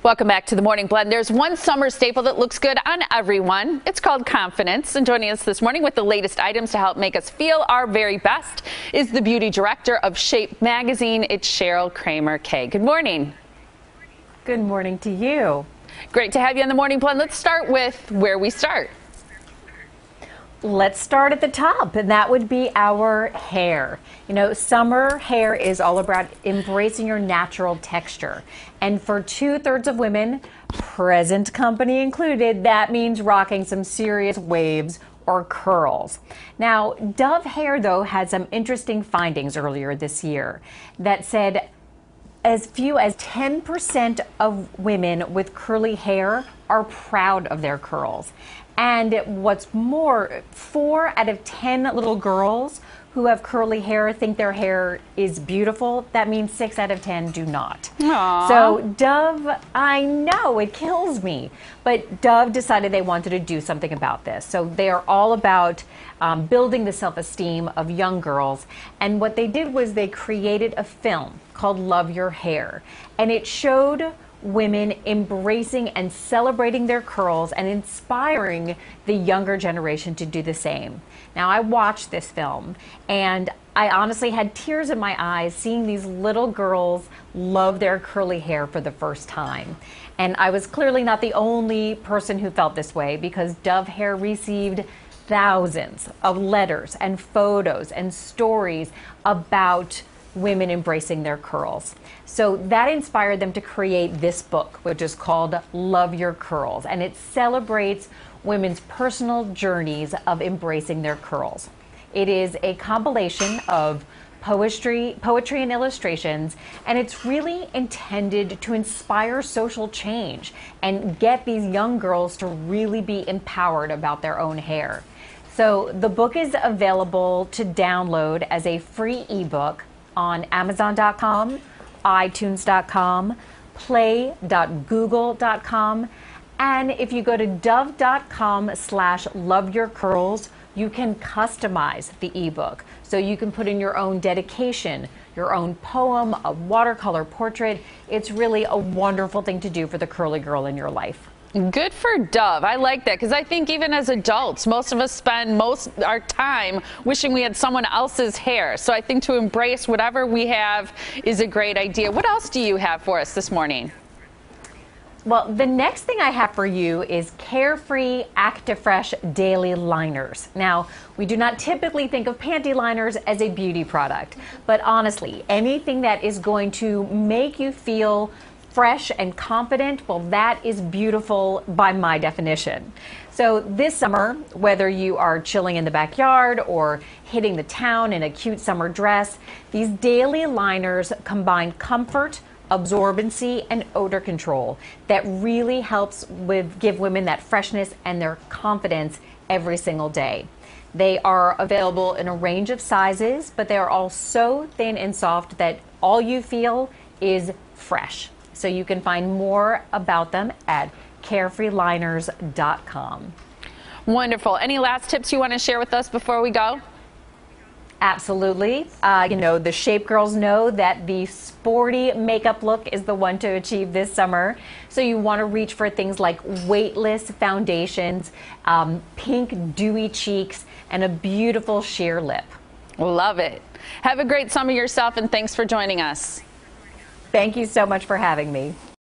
Welcome back to the Morning Blend. There's one summer staple that looks good on everyone. It's called confidence. And joining us this morning with the latest items to help make us feel our very best is the beauty director of Shape Magazine. It's Cheryl Kramer-Kay. Good morning. Good morning to you. Great to have you on the Morning Blend. Let's start with where we start. Let's start at the top, and that would be our hair. You know, summer hair is all about embracing your natural texture. And for 2/3 of women, present company included, that means rocking some serious waves or curls. Now, Dove Hair, though, had some interesting findings earlier this year that said as few as 10% of women with curly hair are proud of their curls. And what's more, 4 out of 10 little girls who have curly hair think their hair is beautiful. That means 6 out of 10 do not. Aww. So Dove, I know it kills me, but Dove decided they wanted to do something about this. So they are all about building the self-esteem of young girls. And what they did was they created a film called Love Your Hair. And it showed women embracing and celebrating their curls and inspiring the younger generation to do the same. Now, I watched this film and I honestly had tears in my eyes seeing these little girls love their curly hair for the first time. And I was clearly not the only person who felt this way, because Dove Hair received thousands of letters and photos and stories about women embracing their curls. So that inspired them to create this book, which is called Love Your Curls, and it celebrates women's personal journeys of embracing their curls. It is a compilation of poetry and illustrations, and it's really intended to inspire social change and get these young girls to really be empowered about their own hair. So the book is available to download as a free ebook on Amazon.com, iTunes.com, play.google.com, and if you go to dove.com/loveyourcurls, you can customize the ebook. So you can put in your own dedication, your own poem, a watercolor portrait. It's really a wonderful thing to do for the curly girl in your life. Good for Dove. I like that, because I think even as adults, most of us spend most our time wishing we had someone else's hair. So I think to embrace whatever we have is a great idea. What else do you have for us this morning? Well, the next thing I have for you is Carefree Acti-Fresh Daily Liners. Now, we do not typically think of panty liners as a beauty product, but honestly, anything that is going to make you feel fresh and confident, well, that is beautiful by my definition. So this summer, whether you are chilling in the backyard or hitting the town in a cute summer dress, these daily liners combine comfort, absorbency, and odor control that really helps give women that freshness and their confidence every single day. They are available in a range of sizes, but they are all so thin and soft that all you feel is fresh. So you can find more about them at carefreeliners.com. Wonderful. Any last tips you want to share with us before we go? Absolutely. You know, the Shape girls know that the sporty makeup look is the one to achieve this summer. So you want to reach for things like weightless foundations, pink dewy cheeks, and a beautiful sheer lip. Love it. Have a great summer yourself, and thanks for joining us. Thank you so much for having me.